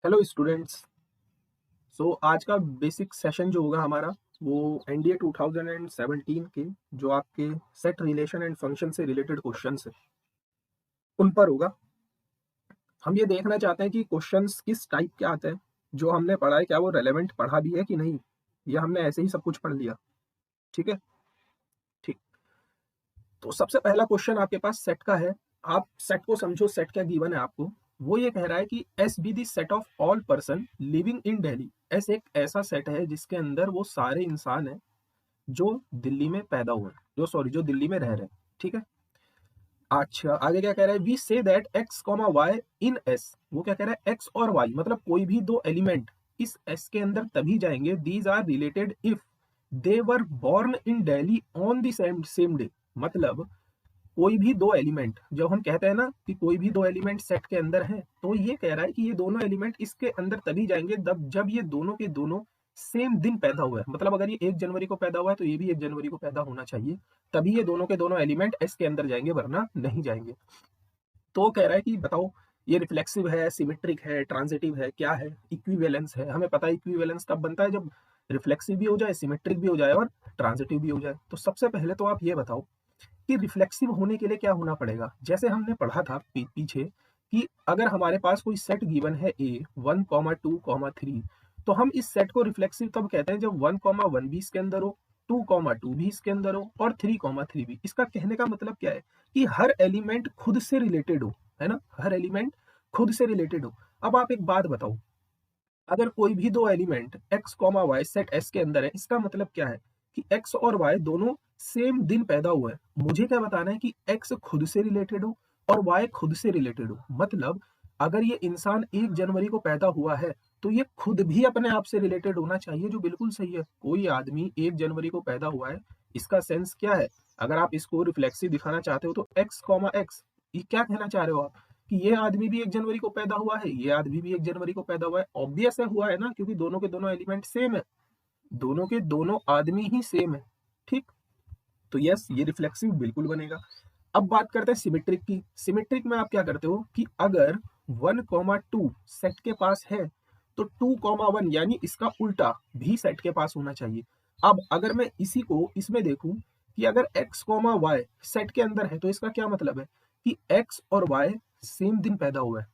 Hello students. आज का basic session जो होगा हमारा वो एनडीए 2017 के जो आपके सेट रिलेशन एंड फंक्शन से रिलेटेड क्वेश्चंस है उन पर होगा। हम ये देखना चाहते हैं कि क्वेश्चंस किस टाइप के आते हैं, जो हमने पढ़ा है क्या वो रेलेवेंट पढ़ा भी है कि नहीं, या हमने ऐसे ही सब कुछ पढ़ लिया। ठीक है, ठीक। तो सबसे पहला क्वेश्चन आपके पास सेट का है। आप सेट को समझो, सेट क्या गिवन है आपको। वो ये कह रहा है कि S be the set of all person living in Delhi. S एक ऐसा सेट है जिसके अंदर वो सारे इंसान हैं जो दिल्ली में पैदा हुए हैं, जो दिल्ली में रह रहे हैं। ठीक है। अच्छा, आगे क्या कह रहा है, we say that X comma Y in S. वो क्या कह रहा है, एक्स और वाई मतलब कोई भी दो एलिमेंट इस एस के अंदर तभी जाएंगे, these are related if they were born in Delhi on the same same day. मतलब कोई भी दो एलिमेंट, जब हम कहते हैं ना कि कोई भी दो एलिमेंट सेट के अंदर है, तो ये कह रहा है कि ये दोनों एलिमेंट इसके अंदर तभी जाएंगे जब ये दोनों के दोनों सेम दिन पैदा हुए हैं। मतलब अगर ये 1 जनवरी को पैदा हुआ है तो ये भी 1 जनवरी को पैदा होना चाहिए, तभी ये दोनों के दोनों एलिमेंट एस के अंदर जाएंगे, वरना नहीं जाएंगे। तो कह रहा है कि बताओ ये रिफ्लेक्सिव है, सिमेट्रिक है, ट्रांजिटिव है, क्या है, इक्विवेलेंस है। हमें पता है इक्विवेलेंस तब बनता है जब रिफ्लेक्सिव भी हो जाए, सिमेट्रिक भी हो जाए और ट्रांजिटिव भी हो जाए। तो सबसे पहले तो आप ये बताओ कि रिफ्लेक्सिव होने के लिए क्या होना पड़ेगा। जैसे हमने पढ़ा था पीछे कि अगर हमारे पास कोई सेट गिवन है ए 1,2,3, तो हम इस सेट को रिफ्लेक्सिव तब कहते हैं जब 1,1 भी इसके अंदर हो, 2,2 भी इसके अंदर हो और 3,3 भी। इसका कहने का मतलब क्या है कि हर एलिमेंट खुद से रिलेटेड हो, है ना, हर एलिमेंट खुद से रिलेटेड हो। अब आप एक बात बताओ, अगर कोई भी दो element x comma y set S के अंदर है, इसका मतलब क्या है कि x और y दोनों सेम दिन पैदा हुए हैं। मुझे क्या बताना है कि x खुद से रिलेटेड हो और y खुद से रिलेटेड हो। मतलब अगर ये इंसान 1 जनवरी को पैदा हुआ है तो ये खुद भी अपने आप से रिलेटेड होना चाहिए, जो बिल्कुल सही है। कोई आदमी 1 जनवरी को पैदा हुआ है, इसका सेंस क्या है। अगर आप इसको रिफ्लेक्सिव दिखाना चाहते हो तो x कॉमा x, ये क्या कहना चाह रहे हो आप कि ये आदमी भी 1 जनवरी को पैदा हुआ है, ये आदमी भी 1 जनवरी को पैदा हुआ है। ऑब्वियस है हुआ है ना, क्योंकि दोनों के दोनों एलिमेंट सेम है, दोनों के दोनों आदमी ही सेम है। ठीक, तो यस ये रिफ्लेक्सिव बिल्कुल बनेगा। अब बात करते हैं सिमेट्रिक की। सिमेट्रिक में आप क्या करते हो कि अगर 1,2 सेट के पास है तो 2,1 यानी इसका उल्टा भी सेट के पास होना चाहिए। अब अगर मैं इसी को इसमें देखूं कि अगर x, y सेट के अंदर है, तो इसका क्या मतलब है कि x और y सेम दिन पैदा हुए हैं।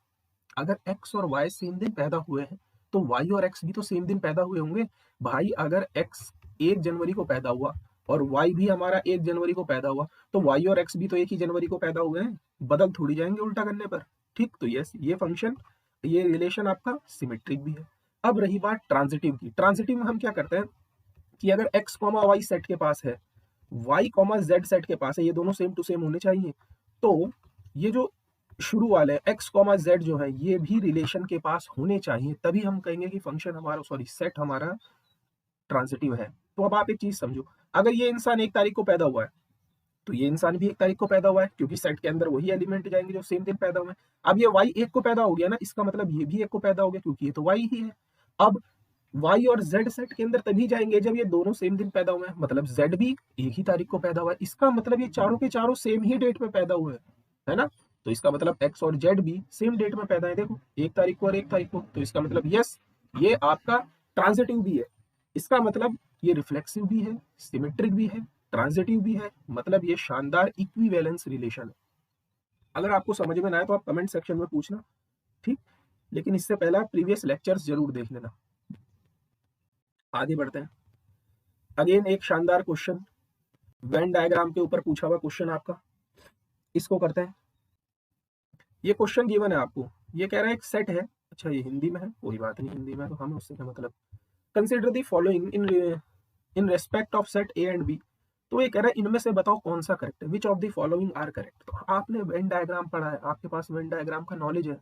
अगर x और y सेम दिन पैदा हुए हैं तो y और x भी तो सेम दिन पैदा हुए होंगे। भाई अगर x 1 जनवरी को पैदा हुआ और y भी हमारा 1 जनवरी को पैदा हुआ, तो y और x भी तो 1 ही जनवरी को पैदा हुए हैं, बदल थोड़ी जाएंगे उल्टा करने पर। ठीक, तो यस ये फंक्शन, ये रिलेशन आपका सिमेट्रिक भी है। अब रही बात ट्रांजिटिव की। ट्रांजिटिव में हम क्या करते हैं कि अगर x कॉमा वाई सेट के पास है, y कॉमा जेड सेट के पास है, ये दोनों सेम टू सेम होने चाहिए, तो ये जो शुरू वाले x कॉमा जेड जो है ये भी रिलेशन के पास होने चाहिए, तभी हम कहेंगे कि फंक्शन हमारा, सॉरी सेट हमारा ट्रांजिटिव है। तो अब आप एक चीज समझो, अगर ये इंसान 1 तारीख को पैदा हुआ है तो ये इंसान भी 1 तारीख को पैदा हुआ है, क्योंकि सेट के अंदर वही एलिमेंट जाएंगे जो सेम दिन पैदा हुए हैं। अब ये वाई 1 को पैदा हो गया ना, इसका मतलब ये भी 1 को पैदा हो गया, क्योंकि ये तो वाई ही है। अब वाई और जेड सेट के अंदर तभी जाएंगे जब ये दोनों सेम दिन पैदा हुए हैं, मतलब जेड भी 1 ही तारीख को पैदा हुआ है, इसका मतलब ये चारों के चारों सेम ही डेट में पैदा हुए हैं, है ना। तो इसका मतलब एक्स और जेड भी सेम डेट में पैदा है, देखो 1 तारीख को और 1 तारीख को। तो इसका मतलब यस ये आपका ट्रांजिटिव भी है। इसका मतलब ये रिफ्लेक्सिव भी है, सिमेट्रिक भी है, ट्रांजिटिव भी है, मतलब ये शानदार इक्विवेलेंस रिलेशन है। अगर आपको समझ में ना आए तो आप कमेंट सेक्शन में पूछना, ठीक। लेकिन इससे पहले आप प्रीवियस लेक्चर्स जरूर देख लेना। आगे बढ़ते हैं। अगेन एक शानदार क्वेश्चन, वेन डायग्राम के ऊपर पूछा हुआ क्वेश्चन आपका, इसको करते हैं। ये क्वेश्चन गिवन है आपको, ये कह रहा है एक सेट है। अच्छा ये हिंदी में है, कोई बात नहीं, हिंदी में है तो हमें उससे क्या मतलब। Consider the following in respect of set A and B. तो ये कह रहा है इनमें से बताओ कौन सा करेक्ट है, which of the following are correct. तो आपने वेन डायग्राम पढ़ा है, आपके पास वेन डायग्राम का नॉलेज है,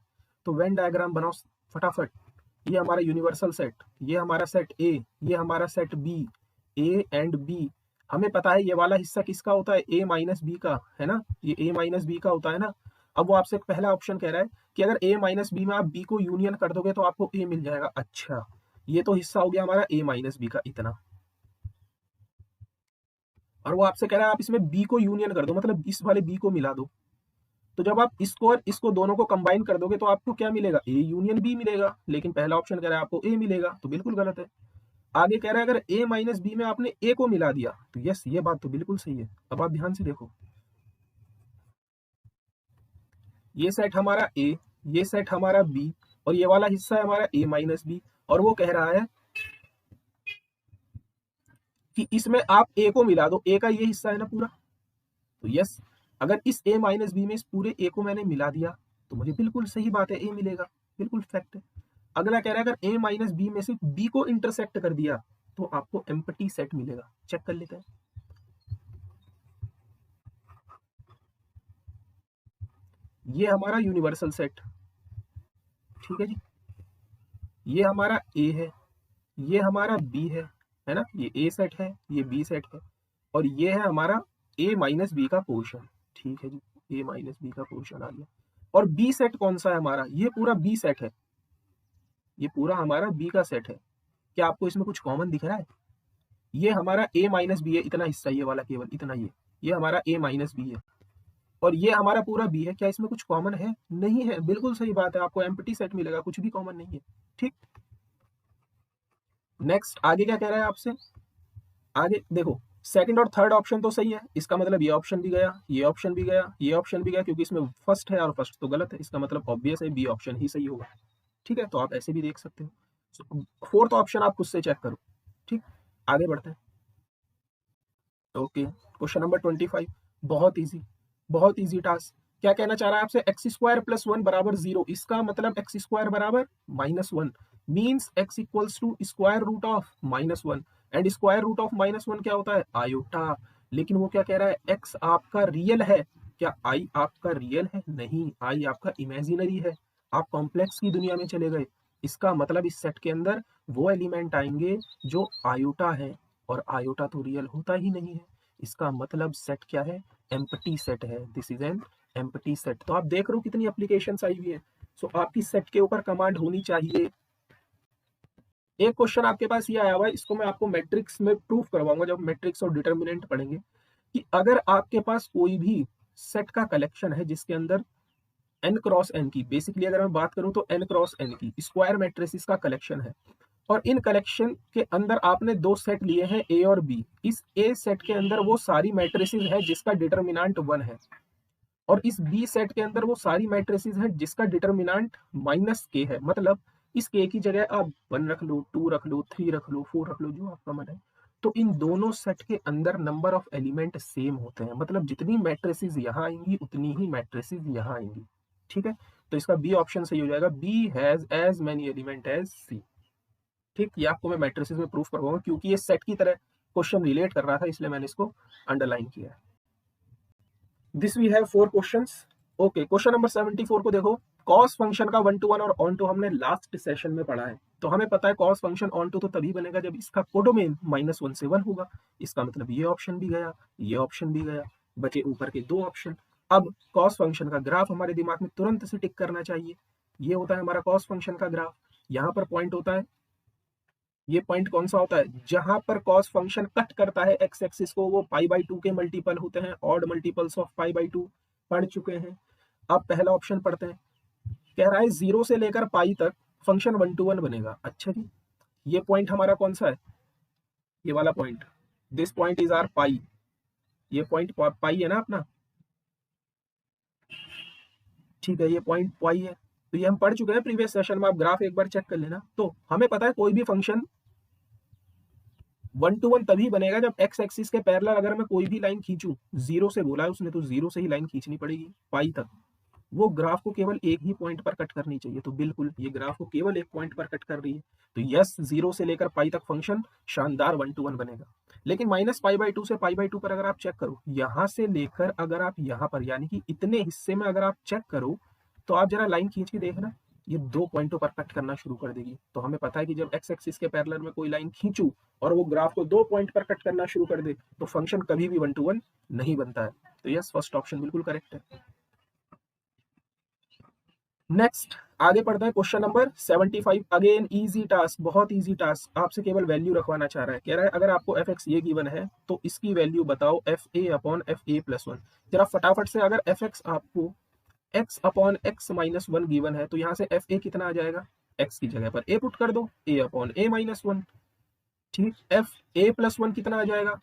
तो वेन डायग्राम बनाओ फटाफट। ये हमारा यूनिवर्सल सेट, ये हमारा सेट ए, ये हमारा set B, A and B. हमें पता है ये वाला हिस्सा किसका होता है, ए माइनस बी का, है ना, ये ए माइनस बी का होता है ना। अब वो आपसे पहला ऑप्शन कह रहा है कि अगर ए माइनस बी में आप बी को यूनियन कर दोगे तो आपको ए मिल जाएगा। अच्छा ये तो हिस्सा हो गया हमारा ए माइनस बी का इतना, और वो आपसे कह रहा है आप इसमें बी को यूनियन कर दो, मतलब इस वाले बी को मिला दो। तो जब आप इसको और इसको दोनों को कंबाइन कर दोगे तो आपको क्या मिलेगा, ए यूनियन बी मिलेगा। लेकिन पहला ऑप्शन कह रहा है आपको ए मिलेगा, तो बिल्कुल गलत है। आगे कह रहा है अगर ए माइनस बी में आपने ए को मिला दिया, तो यस ये बात तो बिल्कुल सही है। अब आप ध्यान से देखो, ये सेट हमारा ए, ये सेट हमारा बी, और ये वाला हिस्सा है हमारा ए माइनस बी, और वो कह रहा है कि इसमें आप ए को मिला दो, ए का ये हिस्सा है ना पूरा। तो यस, अगर इस ए माइनस बी में इस पूरे ए को मैंने मिला दिया तो मुझे बिल्कुल सही बात है ए मिलेगा, बिल्कुल फैक्ट है। अगला कह रहा है अगर ए माइनस बी में से बी को इंटरसेक्ट कर दिया तो आपको एम्प्टी सेट मिलेगा। चेक कर लेते हैं। ये हमारा यूनिवर्सल सेट, ठीक है जी, ये हमारा ए है, ये हमारा बी है ना, ये ए सेट है, ये बी सेट है, और ये है हमारा ए माइनस बी का पोर्शन। ठीक है जी, ए माइनस बी का पोर्शन आ गया। और बी सेट कौन सा है हमारा, ये पूरा बी सेट है, ये पूरा हमारा बी का सेट है। क्या आपको इसमें कुछ कॉमन दिख रहा है? ये हमारा ए माइनस बी है, इतना हिस्सा ये वाला, केवल इतना, ये हमारा ए माइनस बी है, और ये हमारा पूरा बी है। क्या इसमें कुछ कॉमन है? नहीं है, बिल्कुल सही बात है, आपको एम्प्टी सेट मिलेगा, कुछ भी कॉमन नहीं है। ठीक, नेक्स्ट आगे क्या कह रहा है आपसे, आगे देखो, सेकंड और थर्ड ऑप्शन तो सही है, इसका मतलब ये ऑप्शन भी गया, ये ऑप्शन भी गया, ये ऑप्शन भी गया, क्योंकि इसमें फर्स्ट है और फर्स्ट तो गलत है, इसका मतलब ऑब्वियस है बी ऑप्शन ही सही होगा। ठीक है, तो आप ऐसे भी देख सकते हो। फोर्थ ऑप्शन आप खुद से चेक करो। ठीक, आगे बढ़ते हैं। ओके, क्वेश्चन नंबर 25, बहुत इजी, बहुत इजी टास्क। क्या कहना चाह रहा है आपसे, एक्स स्क्वायर प्लस वन बराबर जीरो, इसका मतलब एक्स स्क्वायर बराबर minus one, means x equals to square root of minus one, and square root of minus one क्या होता है, आयोटा। लेकिन वो क्या कह रहा है, एक्स आपका रियल है, क्या आई आपका रियल है? नहीं, आई आपका इमेजिनरी है। आप कॉम्प्लेक्स की दुनिया में चले गए। इसका मतलब इस सेट के अंदर वो एलिमेंट आएंगे जो आयोटा है, और आयोटा तो रियल होता ही नहीं है। इसका मतलब सेट क्या है, एम्प्टी सेट है। This is an empty set. तो आप देख रहे हो कितनी एप्लीकेशंस आई हुई है। सो आपकी सेट के ऊपर कमांड होनी चाहिए। एक क्वेश्चन आपके पास ये आया हुआ है, इसको मैं आपको मैट्रिक्स में प्रूफ करवाऊंगा जब मैट्रिक्स और डिटर्मिनेंट पढ़ेंगे, कि अगर आपके पास कोई भी सेट का कलेक्शन है जिसके अंदर n क्रॉस n की, बेसिकली अगर मैं बात करूं तो n क्रॉस n की स्क्वायर मैट्रिसेस का कलेक्शन है, और इन कलेक्शन के अंदर आपने दो सेट लिए हैं ए और बी। इस ए सेट के अंदर वो सारी मैट्रिसेस है जिसका डिटर्मिनेंट वन है, और इस बी सेट के अंदर वो सारी मैट्रिसेस है जिसका डिटर्मिनेंट माइनस के है। मतलब इस के की जगह आप 1 रख लो, 2 रख लो, 3 रख लो, 4 रख लो, जो आपका मन है। तो इन दोनों सेट के अंदर नंबर ऑफ एलिमेंट सेम होते हैं, मतलब जितनी मैट्रिसेस यहाँ आएंगी उतनी ही मैट्रिसेस यहाँ आएंगी। ठीक है, तो इसका बी ऑप्शन सही हो जाएगा, B has as many element as C. ठीक, ये आपको मैं मैट्रिसेस में प्रूफ करवाऊंगा, क्योंकि ये सेट की तरह क्वेश्चन रिलेट कर रहा था, इसलिए मैंने इसको अंडरलाइन किया है। This we have 4 questions. Okay, question number 74 को देखो। कॉस फंक्शन का 1 to 1 और ऑन टू हमने लास्ट सेशन में पढ़ा है, तो हमें पता है कॉस फंक्शन ऑन टू तो तभी बनेगा जब इसका कोडोमेन -1 से 1 होगा। इसका मतलब ये ऑप्शन भी गया, ये ऑप्शन भी गया, बचे ऊपर के दो ऑप्शन। अब कॉस फंक्शन का ग्राफ हमारे दिमाग में तुरंत से टिक करना चाहिए। ये होता है हमारा कॉस फंक्शन का ग्राफ। यहाँ पर पॉइंट होता है, ये पॉइंट कौन सा होता है, जहां पर कॉस फंक्शन कट करता है एक्स एक्सिस को, वो π/2 के मल्टीपल होते हैं, ऑड मल्टीपल्स ऑफ π/2 पढ़ चुके हैं। अब पहला ऑप्शन पढ़ते हैं। कह रहा है 0 से लेकर पाई तक फंक्शन 1 to 1 बनेगा। अच्छा जी, ये पॉइंट हमारा कौन सा है, ये वाला point, this point is R pi. ये पॉइंट पाई है ना अपना, ठीक है, ये पॉइंट पाई है। तो ये हम पढ़ चुके हैं प्रीवियस सेशन में, आप ग्राफ एक बार चेक कर लेना। तो हमें पता है कोई भी फंक्शन 1 to 1 तभी बनेगा जब एक्स एक्सिस के पैरेलल अगर मैं कोई भी लाइन खींचूं, 0 से बोला है उसने तो 0 से ही लाइन खींचनी पड़ेगी पाई तक। वो ग्राफ को केवल एक ही पॉइंट पर कट करनी चाहिए, तो बिल्कुल ये ग्राफ को केवल एक पॉइंट पर कट कर रही है। तो यस, 0 से लेकर पाई तक फंक्शन शानदार 1 to 1 बनेगा। लेकिन -π/2 से π/2 पर अगर आप चेक करो, यहां से लेकर अगर आप यहाँ पर, यानी कि इतने हिस्से में अगर आप चेक करो, तो आप जरा लाइन खींच के देखना, ये दो पॉइंटों पर कट करना शुरू कर देगी। तो हमें पता है कि जब एक्स एक्सिस के पैरेलल में कोई लाइन खींचू और वो ग्राफ को दो पॉइंट पर कट करना शुरू कर दे, तो फंक्शन कभी भी 1 to 1 नहीं बनता है। तो यस, फर्स्ट ऑप्शन बिल्कुल करेक्ट है। नेक्स्ट आगे पढ़ते हैं, question number 75। Again easy task, बहुत इजी टास्क, आपसे केवल वैल्यू रखवाना चाह रहा है। कह रहा है अगर आपको एफ एक्स ये गिवन है तो इसकी वैल्यू बताओ F A upon F A plus one. जरा फटाफट से, अगर एफ एक्स आपको x upon x minus one given है, तो यहाँ से एफ ए कितना आ जाएगा, x की जगह पर a पुट कर दो, a upon A minus one. ठीक, एफ ए प्लस वन कितना आ जाएगा,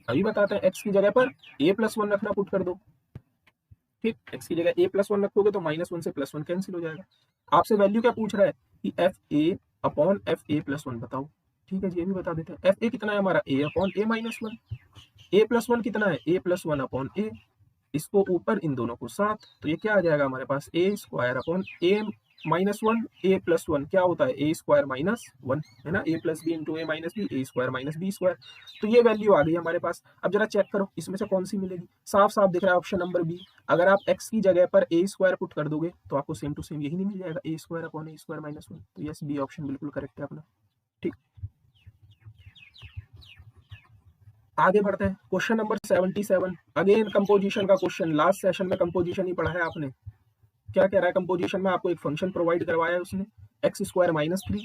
अभी बताते हैं, x की जगह पर a प्लस वन रखना, पुट कर दो। ठीक, x की जगह a प्लस वन रखोगे तो माइनस वन से प्लस वन कैंसिल हो जाएगा। आपसे वैल्यू क्या पूछ रहा है कि F A upon F A plus one बताओ। ठीक है जी, ये भी बता देते हैं। एफ ए कितना है हमारा, a upon A minus one. A plus one कितना है, a प्लस वन अपॉन ए, इसको ऊपर इन दोनों को साथ, तो ये क्या आ जाएगा हमारे पास, ए स्क्वायर अपॉन ए माइनस वन, ए प्लस वन क्या होता है, ए स्क्वायर माइनस वन, है ना, ए प्लस बी इंटू ए माइनस बी, ए स्क्वायर माइनस बी स्क्वायर। तो ये वैल्यू आ गई हमारे पास। अब जरा चेक करो इसमें से कौन सी मिलेगी, साफ साफ दिख रहा है ऑप्शन नंबर बी। अगर आप एक्स की जगह पर ए स्क्वायर पुट कर दोगे तो आपको सेम टू सेम यही नहीं मिल जाएगा, ए स्क्वायर अपॉन ए स्क्वायर माइनस वन। तो यस, बी ऑप्शन बिल्कुल करेक्ट है अपना। ठीक, आगे बढ़ते हैं। क्वेश्चन नंबर 77, अगेन कंपोजिशन का क्वेश्चन। लास्ट सेशन में कंपोजिशन ही पढ़ा है आपने। क्या कह रहा है कंपोजिशन में, आपको एक फंक्शन प्रोवाइड करवाया है उसने, एक्स स्क्वायर माइनस थ्री,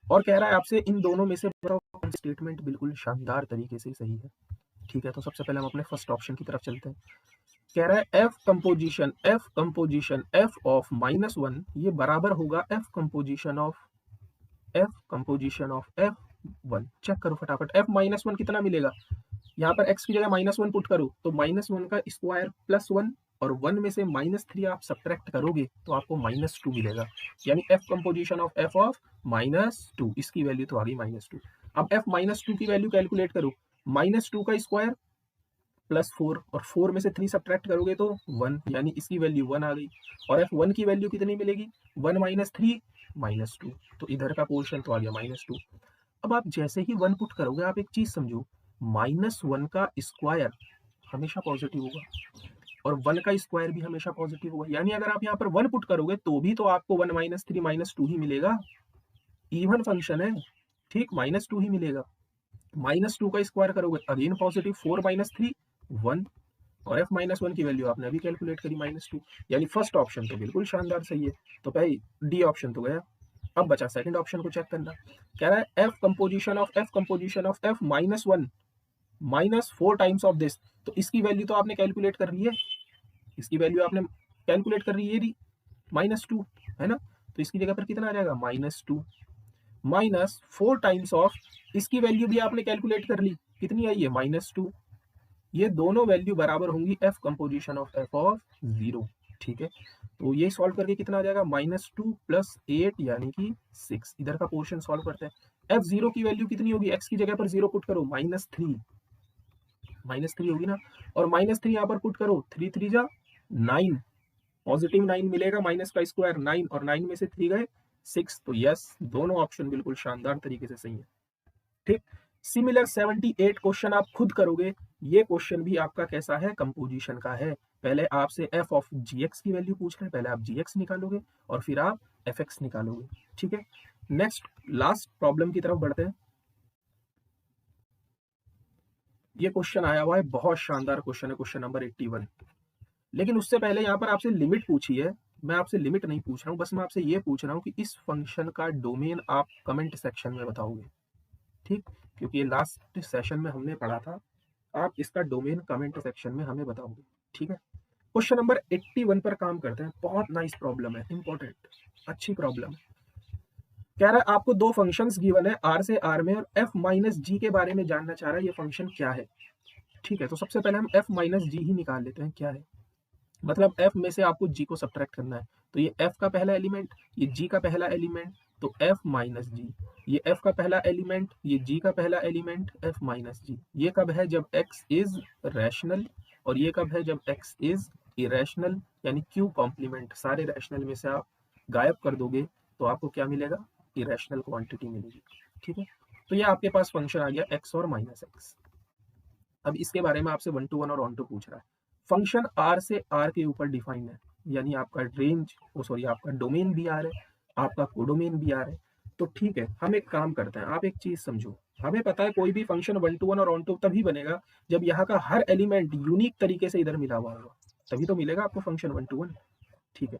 और कह रहा है आपसे इन दोनों में से स्टेटमेंट बिल्कुल शानदार तरीके से सही है। ठीक है, तो सबसे पहले हम अपने फर्स्ट ऑप्शन की तरफ चलते हैं। कह रहा है f composition f of minus one, ये बराबर होगा f composition of f one. Check करो फटाफट, एफ माइनस वन कितना मिलेगा, यहाँ पर x की जगह माइनस वन पुट करो तो माइनस वन का स्क्वायर प्लस वन, और वन में से माइनस थ्री आप सब्ट्रैक्ट करोगे तो आपको माइनस टू मिलेगा। यानी F composition of F of minus two, इसकी वैल्यू तो आ गई माइनस टू। अब एफ माइनस टू की वैल्यू कैलकुलेट करो, माइनस टू का स्क्वायर प्लस फोर, और फोर में से थ्री सब्ट्रैक्ट करोगे तो वन, यानी इसकी वैल्यू वन आ गई। और एफ वन की वैल्यू कितनी मिलेगी, one minus three minus to, तो इधर का पोर्शन तो आ गया माइनस टू। अब आप जैसे ही वन पुट करोगे, आप एक चीज समझो, माइनस वन का स्क्वायर हमेशा पॉजिटिव होगा और वन का स्क्वायर भी हमेशा पॉजिटिव होगा। यानी अगर आप यहाँ पर वन पुट करोगे तो भी तो आपको one minus three minus two ही मिलेगा, इवन फंक्शन है। ठीक, माइनस टू ही मिलेगा। माइनस टू का स्क्वायर करोगे again positive, four minus three one, और एफ माइनस वन की वैल्यू आपने अभी कैलकुलेट करी माइनस टू। यानी फर्स्ट ऑप्शन तो बिल्कुल शानदार सही है। तो भाई डी ऑप्शन तो गया। अब बचा सेकंड ऑप्शन को चेक करना। कह रहा है f composition of F minus one minus four times of this, तो इसकी वैल्यू तो आपने कैलकुलेट कर ली है, इसकी वैल्यू आपने कैलकुलेट कर रही है माइनस टू, है ना, तो इसकी जगह पर कितना आ जाएगा, minus two minus four times of, इसकी वैल्यू भी आपने कैलकुलेट कर ली, कितनी आई है, माइनस टू। ये दोनों वैल्यू बराबर होंगी F composition of F of zero. ठीक है, तो ये सॉल्व करके कितना आ जाएगा, माइनस टू प्लस एट यानी कि सिक्स। इधर का पोर्शन सॉल्व करते हैं। एफ जीरो की वैल्यू कितनी होगी, एक्स की जगह पर जीरो पुट करो, माइनस थ्री होगी ना, और माइनस थ्री यहाँ पर पुट करो, थ्री थ्री जा नाइन, पॉजिटिव नाइन मिलेगा, माइनस का स्क्वायर नाइन, और नाइन में से थ्री गए सिक्स। तो यस, दोनों ऑप्शन बिल्कुल शानदार तरीके से सही है। ठीक, सिमिलर 78 क्वेश्चन आप खुद करोगे। ये क्वेश्चन भी आपका कैसा है, कंपोजिशन का है। पहले आपसे एफ ऑफ जी एक्स की वैल्यू पूछ रहे हैं, पहले आप जी एक्स निकालोगे और फिर आप एफ एक्स निकालोगे। ठीक है, नेक्स्ट लास्ट प्रॉब्लम की तरफ बढ़ते हैं। ये क्वेश्चन आया हुआ है, बहुत शानदार क्वेश्चन है, क्वेश्चन नंबर 81। लेकिन उससे पहले यहाँ पर आपसे लिमिट पूछी है। मैं आपसे लिमिट नहीं पूछ रहा हूँ, बस मैं आपसे ये पूछ रहा हूँ कि इस फंक्शन का डोमेन आप कमेंट सेक्शन में बताओगे। ठीक, क्योंकि ये लास्ट सेशन में हमने पढ़ा था, आप इसका डोमेन कमेंट सेक्शन में हमें बताओगे। ठीक है, क्वेश्चन नंबर 81 पर काम करते हैं। बहुत नाइस प्रॉब्लम है, इंपॉर्टेंट, अच्छी प्रॉब्लम है। कह रहा है आपको दो फंक्शंस गिवन है, आर से आर में, और एफ माइनस जी के बारे में जानना चाह रहा है ये फंक्शन क्या है। ठीक है, तो सबसे पहले हम एफ माइनस जी ही निकाल लेते हैं क्या है। मतलब एफ में से आपको जी को सब्ट्रैक्ट करना है, तो ये एफ का पहला एलिमेंट, ये जी का पहला एलिमेंट, तो एफ माइनस जी। ये एफ का पहला एलिमेंट, ये जी का पहला एलिमेंट, एफ माइनस जी। ये कब है, जब एक्स इज रैशनल, और ये कब है, जब एक्स इज इरेशनल। यानी क्यू कॉम्प्लीमेंट, सारे रैशनल में से आप गायब कर दोगे तो आपको क्या मिलेगा, इरेशनल क्वांटिटी मिलेगी। ठीक है, तो ये आपके पास फंक्शन आ गया एक्स और माइनस एक्स। अब इसके बारे में आपसे वन टू वन और ऑन टू पूछ रहा है। फंक्शन आर से आर के ऊपर डिफाइंड है, यानी आपका रेंज आपका डोमेन भी आर है, आपका कोडोमेन भी आर है। तो ठीक है, हम एक काम करते हैं, आप एक चीज समझो, हमें पता है कोई भी फंक्शन वन टू वन और ऑन टू तभी बनेगा जब यहाँ का हर एलिमेंट यूनिक तरीके से इधर मिला हुआ होगा, तभी तो मिलेगा आपको फंक्शन वन टू वन। ठीक है,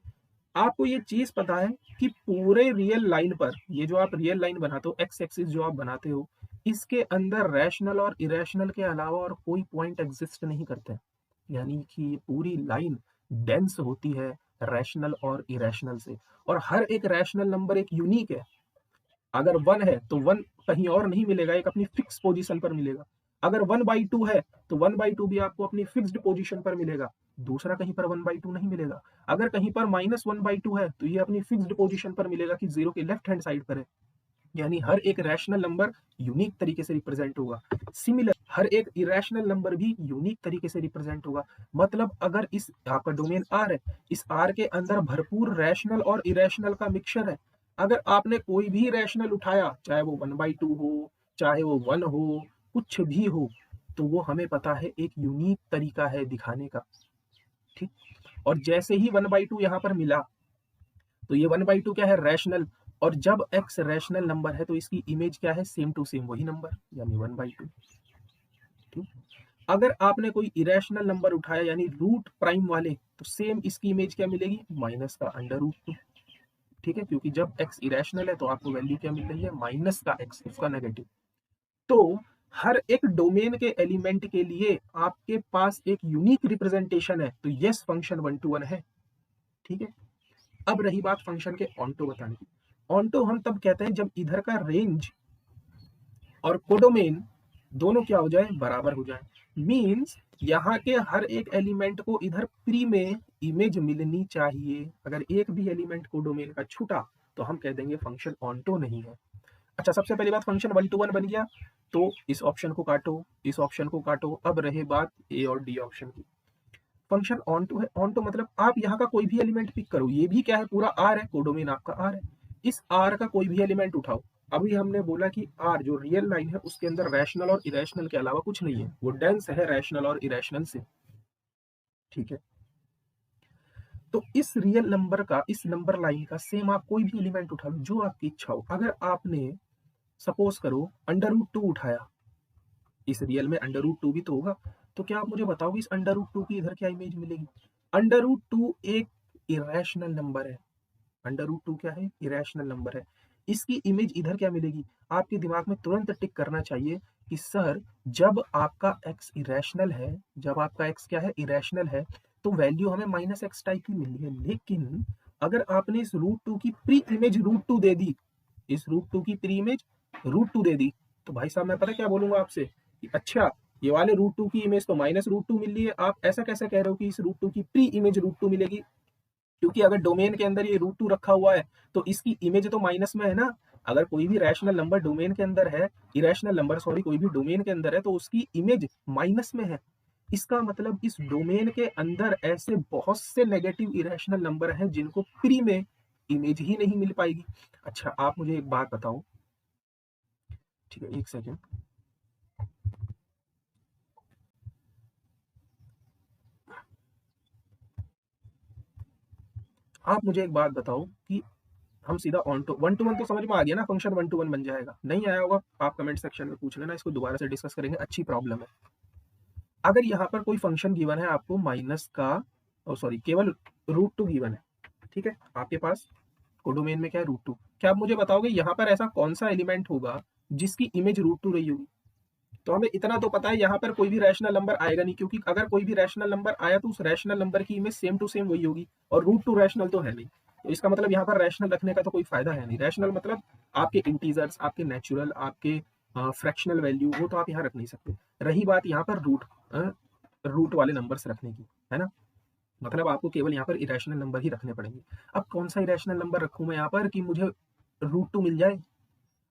आपको ये चीज पता है कि पूरे रियल लाइन पर, ये जो आप रियल लाइन बनाते हो, एक्स एक्सिस जो आप बनाते हो, इसके अंदर रैशनल और इरेशनल के अलावा और कोई पॉइंट एग्जिस्ट नहीं करते। यानी कि ये पूरी लाइन डेंस होती है, रैशनल और इरेशनल से, और हर एक रैशनल नंबर एक यूनिक है। अगर 1 है तो 1 कहीं और नहीं मिलेगा, एक अपनी फिक्स पोजीशन पर मिलेगा। अगर 1/2 है तो 1/2 भी आपको अपनी फिक्स्ड पोजीशन पर मिलेगा, दूसरा कहीं पर 1/2 नहीं मिलेगा। अगर कहीं पर -1/2 है तो ये अपनी फिक्स्ड पोजीशन पर मिलेगा कि 0 के लेफ्ट हैंड साइड पर है। यानी हर एक रैशनल नंबर यूनिक तरीके से रिप्रेजेंट होगा। सिमिलर हर एक इरेशनल नंबर भी यूनिक तरीके से रिप्रेजेंट होगा। मतलब अगर इस आपका डोमेन आर है, इस आर के अंदर भरपूर रैशनल और इरेशनल का मिक्सचर है। अगर आपने कोई भी रैशनल उठाया, चाहे वो 1/2 हो, चाहे वो 1 हो, कुछ भी हो, तो वो हमें पता है एक यूनिक तरीका है दिखाने का। ठीक, और जैसे ही 1/2 यहाँ पर मिला तो ये 1/2 क्या है, रैशनल, और जब x रैशनल नंबर है तो इसकी इमेज क्या है, सेम टू सेम वही नंबर, यानी 1/2। ठीक, अगर आपने कोई इरेशनल नंबर उठाया यानी रूट प्राइम वाले, तो सेम इसकी इमेज क्या मिलेगी, माइनस का √2। ठीक है, क्योंकि जब x इरेशनल है तो आपको वैल्यू क्या मिल रही है, माइनस का x, उसका नेगेटिव। तो हर एक डोमेन के एलिमेंट के लिए आपके पास एक यूनिक रिप्रेजेंटेशन है, तो यस फंक्शन 1 to 1 है। ठीक है, अब रही बात फंक्शन के ऑन्टो बताने की। ऑन्टो हम तब कहते हैं जब इधर का रेंज और कोडोमेन दोनों क्या हो जाए, बराबर हो जाए। मींस यहाँ के हर एक एलिमेंट को इधर प्री में इमेज मिलनी चाहिए। अगर एक भी एलिमेंट कोडोमेन का छूटा तो हम कह देंगे फंक्शन ऑन्टो नहीं है। अच्छा, सबसे पहली बात फंक्शन 1 to 1 बन गया, तो इस ऑप्शन को काटो, इस ऑप्शन को काटो। अब रहे बात ए और डी ऑप्शन की। फंक्शन ऑन टू है, ऑन टू मतलब आप यहाँ का कोई भी एलिमेंट पिक करो, ये भी क्या है, पूरा आर है, कोडोमेन आपका आर है। इस आर का कोई भी एलिमेंट उठाओ। अभी हमने बोला कि आर जो रियल लाइन है उसके अंदर रैशनल और इरेशनल के अलावा कुछ नहीं है, वो डेंस है रैशनल और इरेशनल से। ठीक है, तो इस रियल नंबर का, इस नंबर लाइन का सेम आप कोई भी एलिमेंट उठा लो जो आपकी इच्छा हो। अगर आपने सपोज करो √2 उठाया, इस रियल में √2 भी तो होगा, तो क्या आप मुझे बताओगे इस √2 की इधर क्या इमेज मिलेगी। √2 एक इरेशनल नंबर है, √2 क्या है, इरेशनल नंबर है। इसकी इमेज इधर क्या मिलेगी, आपके दिमाग में तुरंत टिक करना चाहिए कि सर जब आपका x इरेशनल है, जब आपका x क्या है, इरेशनल है, तो वैल्यू हमें -x टाइप की मिली है। लेकिन अगर आपने इस √2 की प्री इमेज √2 दे दी, इस √2 की प्री इमेज √2 दे दी, तो भाई साहब मैं पता क्या बोलूंगा आपसे कि अच्छा ये वाले √2 की इमेज तो -√2 मिल रही है, आप ऐसा कैसे कह रहे हो कि इस √2 की प्री इमेज √2 मिलेगी। क्योंकि अगर डोमेन के अंदर ये √2 रखा हुआ है तो इसकी इमेज तो माइनस में है ना। अगर कोई भी रैशनल नंबर डोमेन के अंदर है, इरेशनल नंबर सॉरी, कोई भी डोमेन के अंदर है तो उसकी इमेज माइनस में है। इसका मतलब इस डोमेन के अंदर ऐसे बहुत से नेगेटिव इरेशनल नंबर हैं जिनको प्री में इमेज ही नहीं मिल पाएगी। अच्छा, आप मुझे एक बात बताओ, ठीक है, एक सेकेंड। आप मुझे एक बात बताओ कि हम सीधा ऑन टू 1 to 1 तो समझ में आ गया ना, फंक्शन 1 to 1 बन जाएगा। नहीं आया होगा आप कमेंट सेक्शन में पूछ लेना, इसको दोबारा से डिस्कस करेंगे, अच्छी प्रॉब्लम है। अगर यहाँ पर कोई फंक्शन गिवन है आपको माइनस का, सॉरी केवल √2 गिवन है, ठीक है, आपके पास कोडोमेन में क्या है, √2। क्या आप मुझे बताओगे यहाँ पर ऐसा कौन सा एलिमेंट होगा जिसकी इमेज √2 रही होगी। तो हमें इतना तो पता है यहाँ पर कोई भी रैशनल नंबर आएगा नहीं, क्योंकि अगर कोई भी रैशनल नंबर आया तो उस रैशनल नंबर की इमेज सेम टू सेम वही होगी, और √2 रैशनल तो है नहीं। तो इसका मतलब यहाँ पर रैशनल रखने का तो कोई फायदा है नहीं। रैशनल मतलब आपके इंटीजर्स, आपके नेचुरल, आपके फ्रैक्शनल वैल्यू, वो तो आप यहाँ रख नहीं सकते। रही बात यहाँ पर रूट वाले नंबर्स रखने की, है ना, मतलब आपको केवल यहाँ पर इरेशनल नंबर ही रखने पड़ेंगे। अब कौन सा इरेशनल नंबर रखूं मैं यहाँ पर कि मुझे √2 मिल जाए।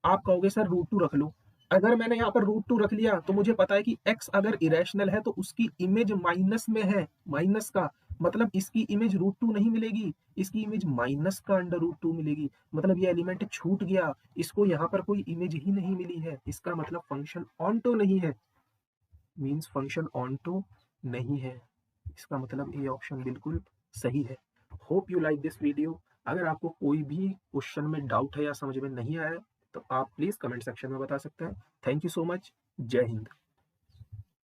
आप कहोगे सर √2 रख लो। अगर मैंने यहाँ पर √2 रख लिया तो मुझे पता है कि x अगर इरेशनल है तो उसकी इमेज माइनस में है, माइनस का मतलब इसकी इमेज √2 नहीं मिलेगी, इसकी इमेज माइनस का √2 मिलेगी। मतलब ये एलिमेंट छूट गया, इसको यहाँ पर कोई इमेज ही नहीं मिली है, इसका मतलब फंक्शन ऑनटो नहीं है। मीन्स फंक्शन ऑनटो नहीं है, इसका मतलब ए ऑप्शन बिल्कुल सही है। Hope you like this video. अगर आपको कोई भी क्वेश्चन में डाउट है या समझ में नहीं आया तो आप प्लीज कमेंट सेक्शन में बता सकते हैं। Thank you so much. जय हिंद।